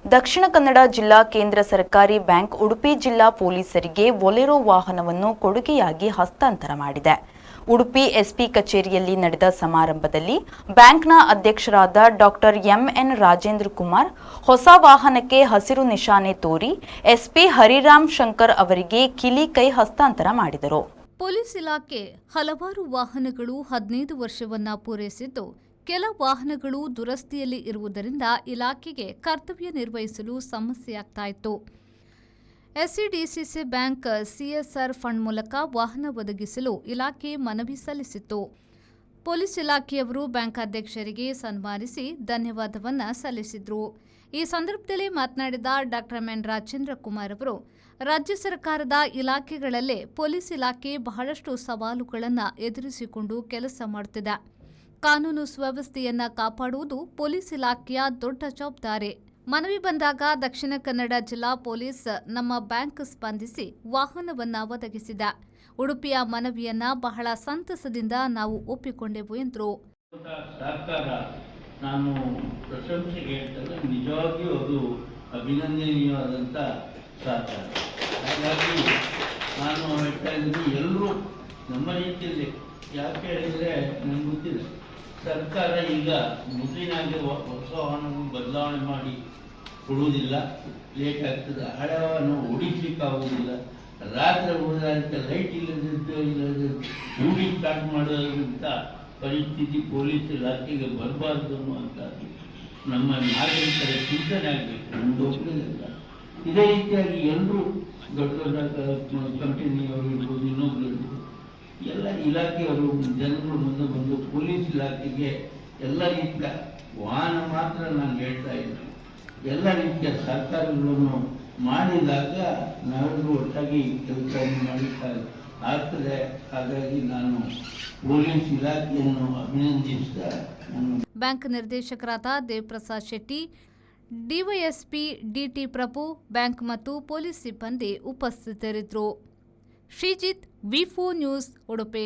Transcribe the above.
ದಕ್ಷಿಣ ಕನ್ನಡ ಜಿಲ್ಲಾ ಕೇಂದ್ರ ಸರ್ಕಾರಿ ಬ್ಯಾಂಕ್ ಉಡುಪಿ ಜಿಲ್ಲಾ ಪೊಲೀಸರಿಗೆ ಬೊಲೆರೋ ವಾಹನವನ್ನು ಕೊಡುಗೆಯಾಗಿ ಹಸ್ತಾಂತರ ಮಾಡಿದೆ. ಉಡುಪಿ ಎಸ್ಪಿ ಕಚೇರಿಯಲ್ಲಿ ನಡೆದ ಸಮಾರಂಭದಲ್ಲಿ ಬ್ಯಾಂಕ್ನ ಅಧ್ಯಕ್ಷರಾದ ಡಾಕ್ಟರ್ ಎಂಎನ್ ರಾಜೇಂದ್ರ ಕುಮಾರ್ ಹೊಸ ವಾಹನಕ್ಕೆ ಹಸಿರು ನಿಶಾನೆ ತೋರಿ ಎಸ್ಪಿ ಹರಿರಾಮ್ ಶಂಕರ್ ಅವರಿಗೆ ಕಿಲಿ ಕೈ ಹಸ್ತಾಂತರ ಮಾಡಿದರು. ಪೊಲೀಸ್ ಇಲಾಖೆ ಹಲವಾರು ವಾಹನಗಳು 15 ವರ್ಷವನ್ನ ಪೂರೈಸಿದ್ದು, ಕೆಲ ವಾಹನಗಳು ದುರಸ್ತಿಯಲ್ಲಿ ಇರುವುದರಿಂದ ಇಲಾಖೆಗೆ ಕರ್ತವ್ಯ ನಿರ್ವಹಿಸಲು ಸಮಸ್ಯೆಯಾಗ್ತಾ ಇತ್ತು. ಎಸ್ಸಿಡಿಸಿಸಿ ಬ್ಯಾಂಕ್ ಸಿಎಸ್ಆರ್ ಫಂಡ್ ಮೂಲಕ ವಾಹನ ಒದಗಿಸಲು ಇಲಾಖೆ ಮನವಿ ಸಲ್ಲಿಸಿತ್ತು. ಪೊಲೀಸ್ ಇಲಾಖೆಯವರು ಬ್ಯಾಂಕ್ ಅಧ್ಯಕ್ಷರಿಗೆ ಸನ್ಮಾನಿಸಿ ಧನ್ಯವಾದವನ್ನ ಸಲ್ಲಿಸಿದ್ರು. ಈ ಸಂದರ್ಭದಲ್ಲಿ ಮಾತನಾಡಿದ ಡಾಕ್ಟರ್ ಎಂಎನ್ ರಾಜೇಂದ್ರ ಕುಮಾರ್ ಅವರು, ರಾಜ್ಯ ಸರ್ಕಾರದ ಇಲಾಖೆಗಳಲ್ಲೇ ಪೊಲೀಸ್ ಇಲಾಖೆ ಬಹಳಷ್ಟು ಸವಾಲುಗಳನ್ನು ಎದುರಿಸಿಕೊಂಡು ಕೆಲಸ ಮಾಡುತ್ತಿದೆ. ಕಾನೂನು ಸುವ್ಯವಸ್ಥೆಯನ್ನ ಕಾಪಾಡುವುದು ಪೊಲೀಸ್ ಇಲಾಖೆಯ ದೊಡ್ಡ ಜವಾಬ್ದಾರಿ. ಮನವಿ ಬಂದಾಗ ದಕ್ಷಿಣ ಕನ್ನಡ ಜಿಲ್ಲಾ ಪೊಲೀಸ್ ನಮ್ಮ ಬ್ಯಾಂಕ್ ಸ್ಪಂದಿಸಿ ವಾಹನವನ್ನ ಒದಗಿಸಿದೆ. ಉಡುಪಿಯ ಮನವಿಯನ್ನ ಬಹಳ ಸಂತಸದಿಂದ ನಾವು ಒಪ್ಪಿಕೊಂಡೆವು ಎಂದರು. ನಾನು ಪ್ರಶಂಸೆ ಹೇಳ್ತೇನೆ, ನಿಜವಾಗಿಯೂ ಅದು ಅಭಿನಂದನೀಯವಾದಂಥ ಸಹಕಾರ. ಹಾಗಾಗಿ ನಾನು ಹೇಳ್ತಾ ಇದ್ದೀನಿ, ಎಲ್ಲರೂ ನಮ್ಮ ರೀತಿಯಲ್ಲಿ, ಯಾಕೆ ಹೇಳಿದರೆ ನನಗೆ ಗೊತ್ತಿದೆ, ಸರ್ಕಾರ ಈಗ ಮೊದಲಿನಾಗೆ ಹೊಸ ವಾಹನವನ್ನು ಬದಲಾವಣೆ ಮಾಡಿ ಕೊಡುವುದಿಲ್ಲ, ಲೇಟ್ ಆಗ್ತದೆ. ಹಳೆ ವಾಹನ ಓಡಿಸ್ಲಿಕ್ಕಾಗುವುದಿಲ್ಲ, ರಾತ್ರಿ ಹೋದಾಗ ಲೈಟ್ ಇಲ್ಲದಿದ್ದು ಡ್ಯೂಟಿ ಸ್ಟಾರ್ಟ್ ಮಾಡೋದ್ರಿಂದ ಪರಿಸ್ಥಿತಿ ಪೊಲೀಸ್ ಇಲಾಖೆಗೆ ಬರಬಾರ್ದು ಅನ್ನುವಂಥದ್ದು ನಮ್ಮ ನಾಗರಿಕರ ಚಿಂತನೆ ಆಗಬೇಕು. ನಮ್ಮದು ಒಬ್ಬರಿಲ್ಲ. ಇದೇ ರೀತಿಯಾಗಿ ಎಲ್ಲರೂ ದೊಡ್ಡ ದೊಡ್ಡ ಕಂಪನಿಯವರು ಇರ್ಬೋದು, ಇನ್ನೊಬ್ರು ಇರ್ಬೋದು, ಎಲ್ಲ ಇಲಾಖೆಯವರು ಜನರು ಮುಂದೆ ಬಂದು ಪೊಲೀಸ್ ಇಲಾಖೆಗೆ ಎಲ್ಲ ರೀತಿಯ ವಾಹನ ಮಾತ್ರ ನಾನು ಹೇಳ್ತಾ ಇದ್ದೀನಿ, ಎಲ್ಲ ರೀತಿಯ ಸರ್ಕಾರಗಳನ್ನು ಮಾಡಿದಾಗ ನಾವೆಲ್ಲರೂ ಒಟ್ಟಾಗಿ ಕೆಲಸವನ್ನು ಮಾಡಲಿಕ್ಕೆ ಆಗ್ತದೆ. ಹಾಗಾಗಿ ನಾನು ಪೊಲೀಸ್ ಇಲಾಖೆಯನ್ನು ಅಭಿನಂದಿಸ್ತಾ ಬ್ಯಾಂಕ್ ನಿರ್ದೇಶಕರಾದ ದೇವಪ್ರಸಾದ್ ಶೆಟ್ಟಿ, ಡಿವೈಎಸ್ಪಿ ಡಿಟಿ ಪ್ರಭು, ಬ್ಯಾಂಕ್ ಮತ್ತು ಪೊಲೀಸ್ ಸಿಬ್ಬಂದಿ ಉಪಸ್ಥಿತರಿದ್ದರು. ಶ್ರೀಜಿತ್, ವಿ4 ನ್ಯೂಸ್, ಉಡುಪಿ.